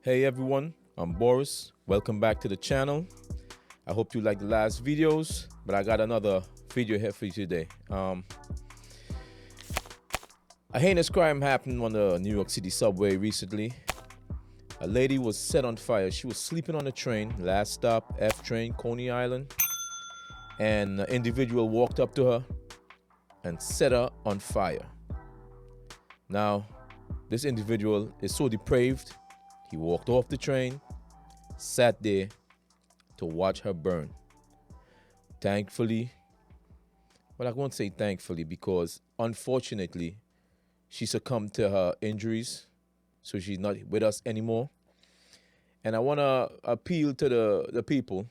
Hey everyone, I'm Boris. Welcome back to the channel. I hope you liked the last videos, but I got another video here for you today. A heinous crime happened on the New York City subway recently. A lady was set on fire. She was sleeping on the train, last stop, F train, Coney Island. And an individual walked up to her and set her on fire. Now, this individual is so depraved, he walked off the train, sat there to watch her burn. Thankfully, well, I won't say thankfully because unfortunately, she succumbed to her injuries, so she's not with us anymore. And I want to appeal to the people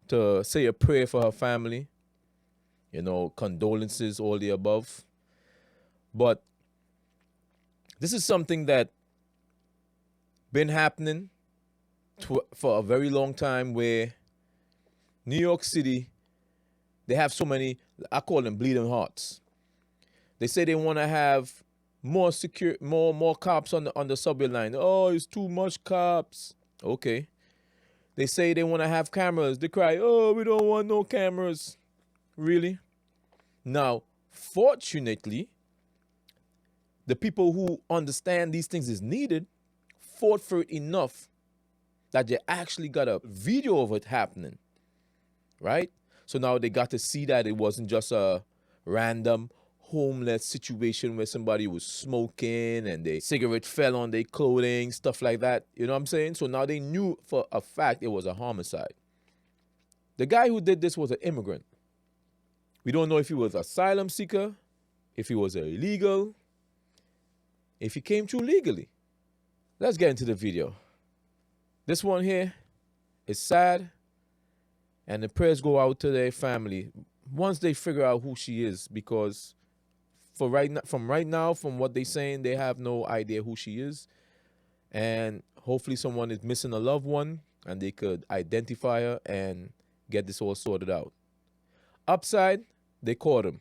to say a prayer for her family, condolences, all the above. But this is something that been happening for a very long time, where New York City, they have so many, I call them bleeding hearts. They say they want to have more cops on the subway line. Oh, it's too much cops. Okay. They say they want to have cameras. They cry, oh, we don't want no cameras. Really? Now, fortunately, the people who understand these things is needed fought for it enough that they actually got a video of it happening, right? So now they got to see that it wasn't just a random homeless situation where somebody was smoking and their cigarette fell on their clothing, stuff like that. You know what I'm saying? So now they knew for a fact it was a homicide. The guy who did this was an immigrant. We don't know if he was an asylum seeker, if he was illegal, if he came through legally. Let's get into the video. This one here is sad, and the prayers go out to their family once they figure out who she is, because from right now, from what they're saying, they have no idea who she is. And hopefully someone is missing a loved one and they could identify her and get this all sorted out. Upside, they caught him.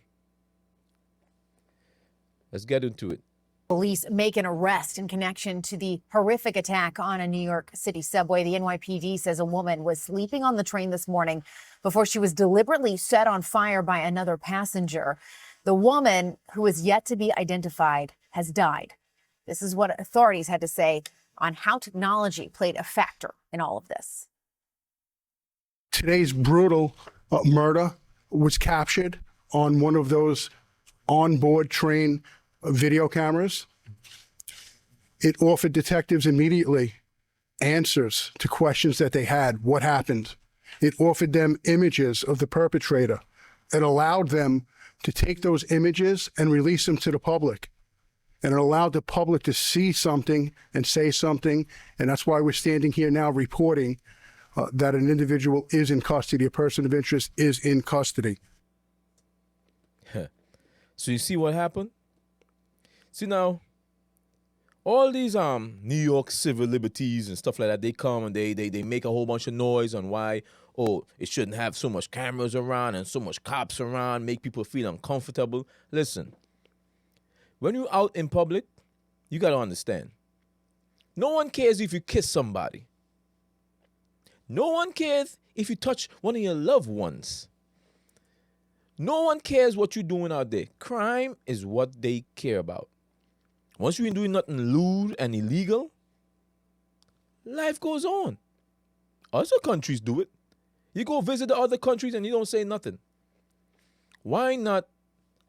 Let's get into it. Police make an arrest in connection to the horrific attack on a New York City subway. The NYPD says a woman was sleeping on the train this morning before she was deliberately set on fire by another passenger. The woman, who is yet to be identified, has died. This is what authorities had to say on how technology played a factor in all of this. Today's brutal murder was captured on one of those onboard train video cameras. It offered detectives immediately answers to questions that they had. What happened? It offered them images of the perpetrator. It allowed them to take those images and release them to the public. And it allowed the public to see something and say something. And that's why we're standing here now reporting that an individual is in custody, a person of interest is in custody. So you see what happened? See now, all these New York civil liberties and stuff like that, they come and they make a whole bunch of noise on why, oh, it shouldn't have so much cameras around and so much cops around, make people feel uncomfortable. Listen, when you're out in public, you got to understand, no one cares if you kiss somebody. No one cares if you touch one of your loved ones. No one cares what you're doing out there. Crime is what they care about. Once you ain't doing nothing lewd and illegal, life goes on. Other countries do it. You go visit the other countries and you don't say nothing. Why not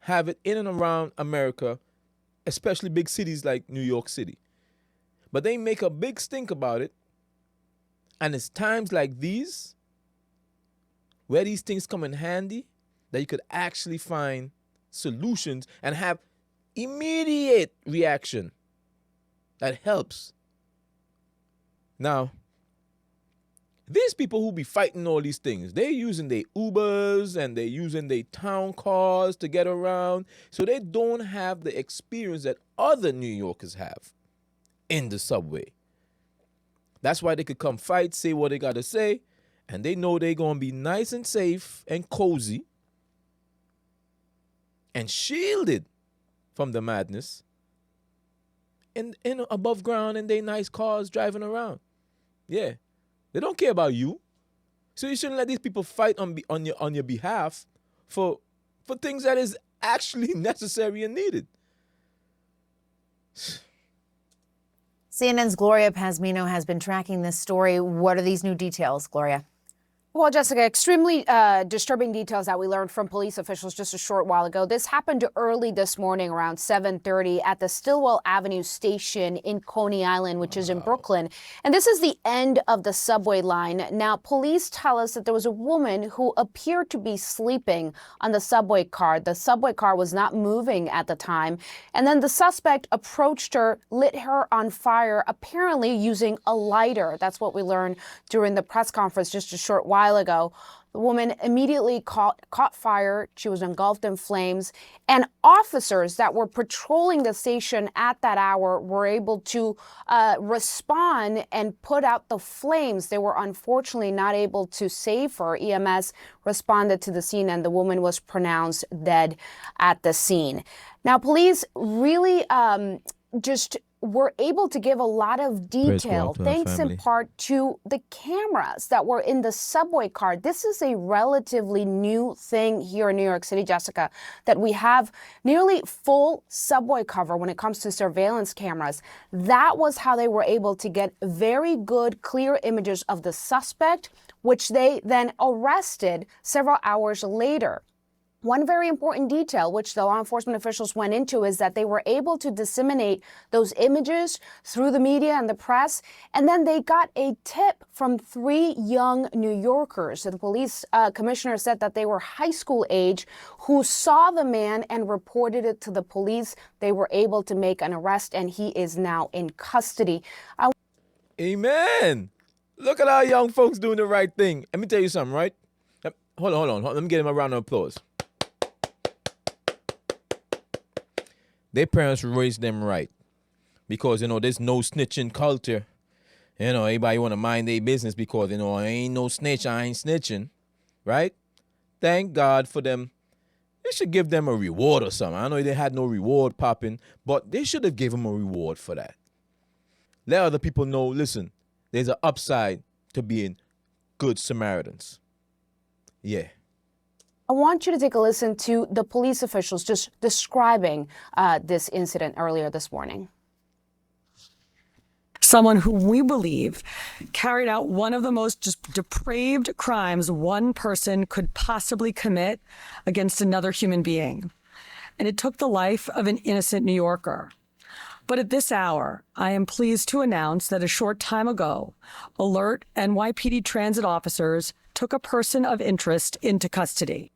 have it in and around America, especially big cities like New York City? But they make a big stink about it. And it's times like these where these things come in handy that you could actually find solutions and have immediate reaction that helps. Now, these people who be fighting all these things, they're using their Ubers and they're using their town cars to get around, so they don't have the experience that other New Yorkers have in the subway. That's why they could come fight, say what they got to say, and they know they're going to be nice and safe and cozy and shielded from the madness in above ground in their nice cars driving around. Yeah, they don't care about you. So you shouldn't let these people fight on your behalf for things that is actually necessary and needed. CNN's Gloria Pazmino has been tracking this story. What are these new details, Gloria? Well, Jessica, extremely disturbing details that we learned from police officials just a short while ago. This happened early this morning around 7:30 at the Stillwell Avenue station in Coney Island, which is in Brooklyn. And this is the end of the subway line. Now, police tell us that there was a woman who appeared to be sleeping on the subway car. The subway car was not moving at the time. And then the suspect approached her, lit her on fire, apparently using a lighter. That's what we learned during the press conference just a short while ago. The woman immediately caught fire. She was engulfed in flames. And officers that were patrolling the station at that hour were able to respond and put out the flames. They were unfortunately not able to save her. EMS responded to the scene and the woman was pronounced dead at the scene. Now, police really just were able to give a lot of detail, thanks in part to the cameras that were in the subway car. This is a relatively new thing here in New York City, Jessica, that we have nearly full subway cover when it comes to surveillance cameras. That was how they were able to get very good, clear images of the suspect, which they then arrested several hours later. One very important detail, which the law enforcement officials went into, is that they were able to disseminate those images through the media and the press. And then they got a tip from 3 young New Yorkers. The police commissioner said that they were high school age who saw the man and reported it to the police. They were able to make an arrest, and he is now in custody. Amen. Look at our young folks doing the right thing. Let me tell you something, right? Hold on. Let me get him a round of applause. Their parents raised them right. Because, there's no snitching culture. Everybody want to mind their business because, I ain't no snitch, I ain't snitching. Right? Thank God for them. They should give them a reward or something. I know they had no reward popping, but they should have given them a reward for that. Let other people know, listen, there's an upside to being good Samaritans. Yeah. I want you to take a listen to the police officials just describing this incident earlier this morning. Someone who we believe carried out one of the most just depraved crimes one person could possibly commit against another human being. And it took the life of an innocent New Yorker. But at this hour, I am pleased to announce that a short time ago, alert NYPD transit officers took a person of interest into custody.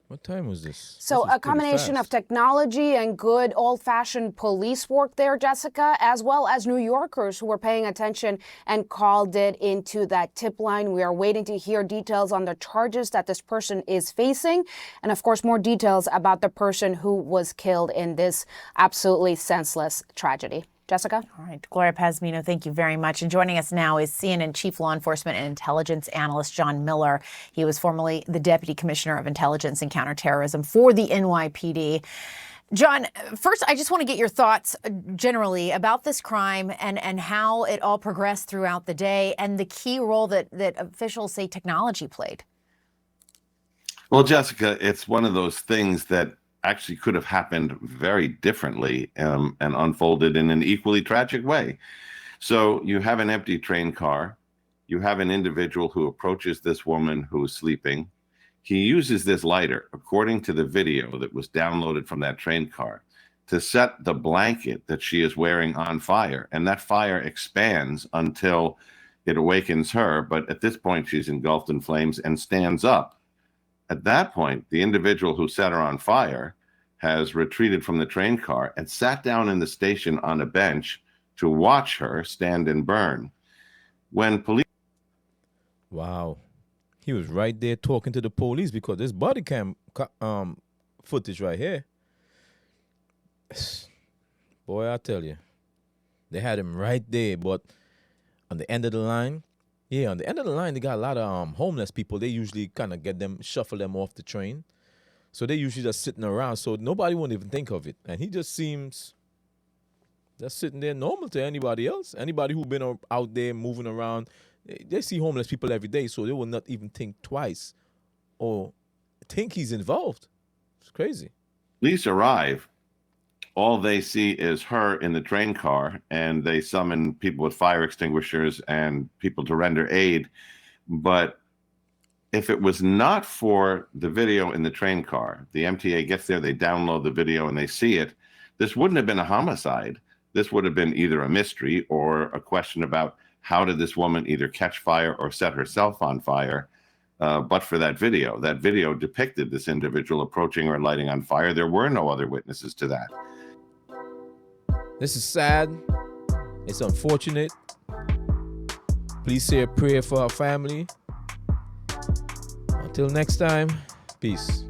What time was this? So a combination of technology and good old-fashioned police work there, Jessica, as well as New Yorkers who were paying attention and called it into that tip line. We are waiting to hear details on the charges that this person is facing. And of course, more details about the person who was killed in this absolutely senseless tragedy. Jessica? All right. Gloria Pazmino, thank you very much. And joining us now is CNN Chief Law Enforcement and Intelligence Analyst John Miller. He was formerly the Deputy Commissioner of Intelligence and Counterterrorism for the NYPD. John, first, I just want to get your thoughts generally about this crime and how it all progressed throughout the day and the key role that officials say technology played. Well, Jessica, it's one of those things that actually could have happened very differently and unfolded in an equally tragic way. So you have an empty train car. You have an individual who approaches this woman who is sleeping. He uses this lighter, according to the video that was downloaded from that train car, to set the blanket that she is wearing on fire. And that fire expands until it awakens her. But at this point, she's engulfed in flames and stands up. At that point, the individual who set her on fire has retreated from the train car and sat down in the station on a bench to watch her stand and burn. When police... Wow. He was right there talking to the police because this body cam footage right here. Boy, I tell you, they had him right there. But on the end of the line, they got a lot of homeless people. They usually kind of shuffle them off the train. So they usually just sitting around. So nobody won't even think of it. And he just seems just sitting there normal to anybody else. Anybody who's been out there moving around, They see homeless people every day, so they will not even think twice or think he's involved. It's crazy. Police arrive. All they see is her in the train car, and they summon people with fire extinguishers and people to render aid. But if it was not for the video in the train car, the MTA gets there, they download the video, and they see it, this wouldn't have been a homicide. This would have been either a mystery or a question about how did this woman either catch fire or set herself on fire. But for that video depicted this individual approaching her and lighting on fire. There were no other witnesses to that. This is sad. It's unfortunate. Please say a prayer for our family. Until next time, peace.